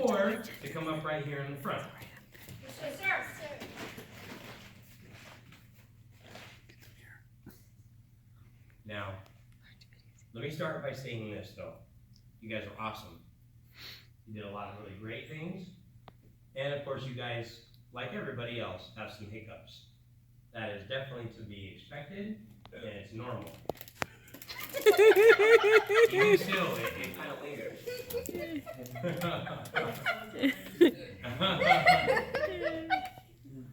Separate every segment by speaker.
Speaker 1: or to come up right here in the front.
Speaker 2: Yes, sir.
Speaker 1: Now, let me start by saying this, though. You guys are awesome. You did a lot of really great things. And, of course, you guys, like everybody else, have some hiccups. That is definitely to be expected, and it's normal. Even still, it kind of lingers.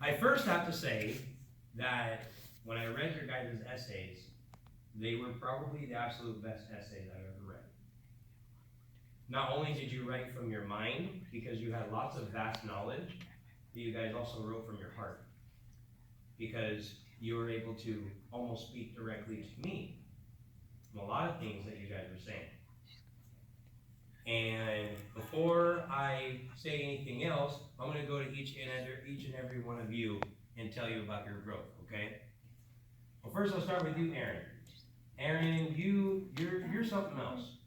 Speaker 1: I first have to say that when I read your guys' essays, they were probably the absolute best essays I've ever read. Not only did you write from your mind, because you had lots of vast knowledge, but you guys also wrote from your heart. Because you were able to almost speak directly to me from a lot of things that you guys were saying. And before I say anything else, I'm going to go to each and every one of you and tell you about your growth, okay? Well, first I'll start with you, Aaron. Aaron, you're something else.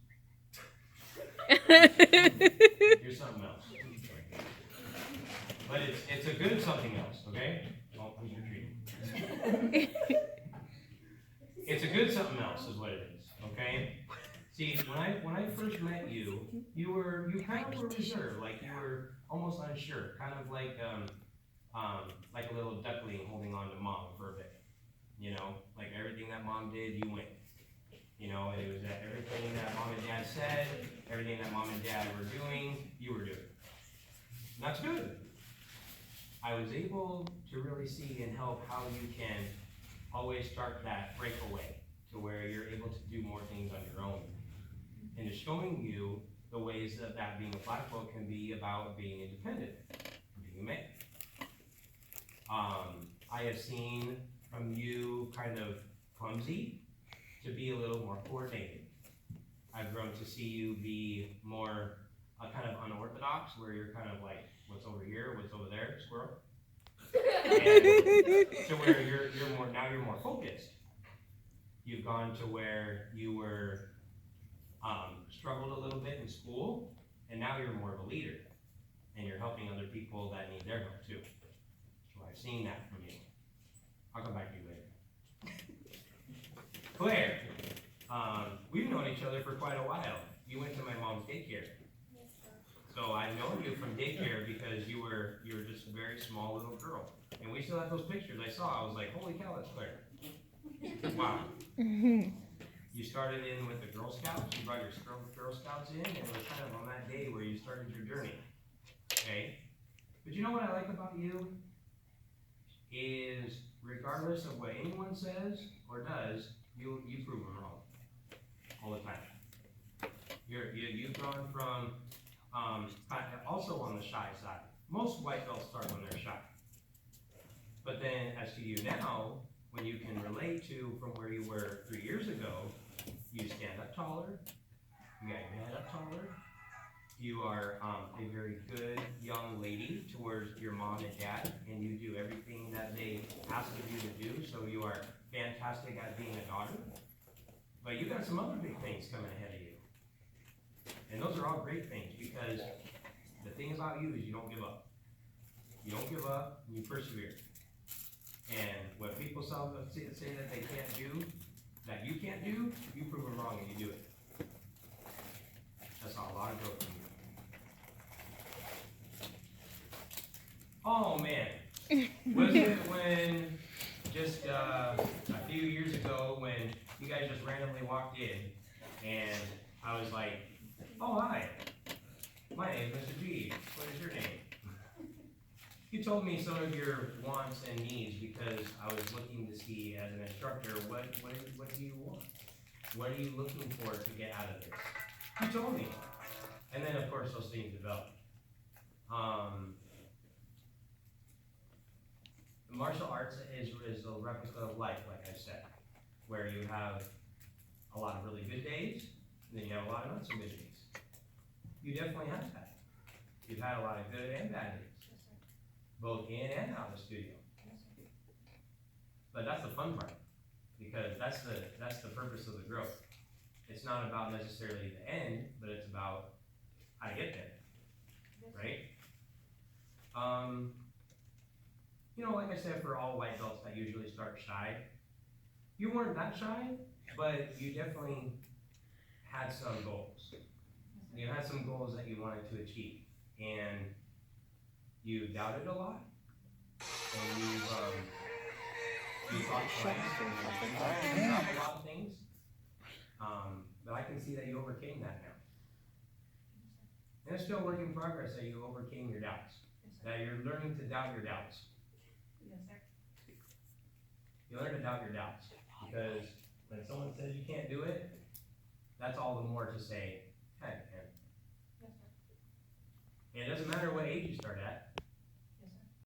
Speaker 1: You're something else. But it's a good something else, okay? Oh, who's retreating? It's a good something else is what it is, okay? See, when I first met you, you kind of were reserved, like you were almost unsure, kind of like a little duckling holding on to mom for a bit. You know, like everything that mom did, you went. You know, it was that everything that mom and dad said, everything that mom and dad were doing, you were doing. And that's good. I was able to really see and help how you can always start that breakaway to where you're able to do more things on your own. And it's showing you the ways that being a black belt can be about being independent, being a man. I have seen from you kind of clumsy to be a little more coordinated. I've grown to see you be more kind of unorthodox, where you're kind of like, what's over here, what's over there, squirrel? And to where you're more focused. You've gone to where you were struggled a little bit in school, and now you're more of a leader, and you're helping other people that need their help too. So I've seen that from you. I'll come back to you later. Claire, we've known each other for quite a while. You went to my mom's daycare.
Speaker 2: Yes, sir.
Speaker 1: So I've known you from daycare because you were just a very small little girl. And we still have those pictures I saw. I was like, holy cow, that's Claire. Wow. You started in with the Girl Scouts. You brought your Girl Scouts in, and it was kind of on that day where you started your journey. Okay? But you know what I like about you? Is regardless of what anyone says or does, you prove them wrong all the time. You've gone from also on the shy side. Most white belts start when they're shy. But then as to you now, when you can relate to from where you were 3 years ago, you stand up taller, you got your head up taller, you are a very good young lady towards your mom and dad, and you do everything that they ask of you to do, so you are fantastic at being a daughter. But you got some other big things coming ahead of you. And those are all great things, because the thing about you is you don't give up. You don't give up, and you persevere. And what people say that they can't do, that you can't do, you prove them wrong and you do it. That's a lot of growth from you. Oh man, was it when just a few years ago when you guys just randomly walked in and I was like, oh hi, my name is Mr. G, what is your name? You told me some of your wants and needs because I was looking to see as an instructor, what do you want? What are you looking for to get out of this? You told me. And then of course those things developed. Martial arts is a replica of life, like I said, where you have a lot of really good days, and then you have a lot of not so good days. You definitely have that. You've had a lot of good and bad days. Both in and out of the studio. But that's the fun part, because that's the purpose of the growth. It's not about necessarily the end, but it's about how to get there, I said for all white belts that usually start shy, you weren't that shy, but you definitely had some goals. You had some goals that you wanted to achieve, and you doubted a lot, and you thought twice, and you dropped a lot of things, but I can see that you overcame that now. And it's still a work in progress that you overcame your doubts, that you're learning to doubt your doubts.
Speaker 2: Yes, sir.
Speaker 1: You learn to doubt your doubts, because when someone says you can't do it, that's all the more to say, hey, man.
Speaker 2: Yes, sir.
Speaker 1: And it doesn't matter what age you start at,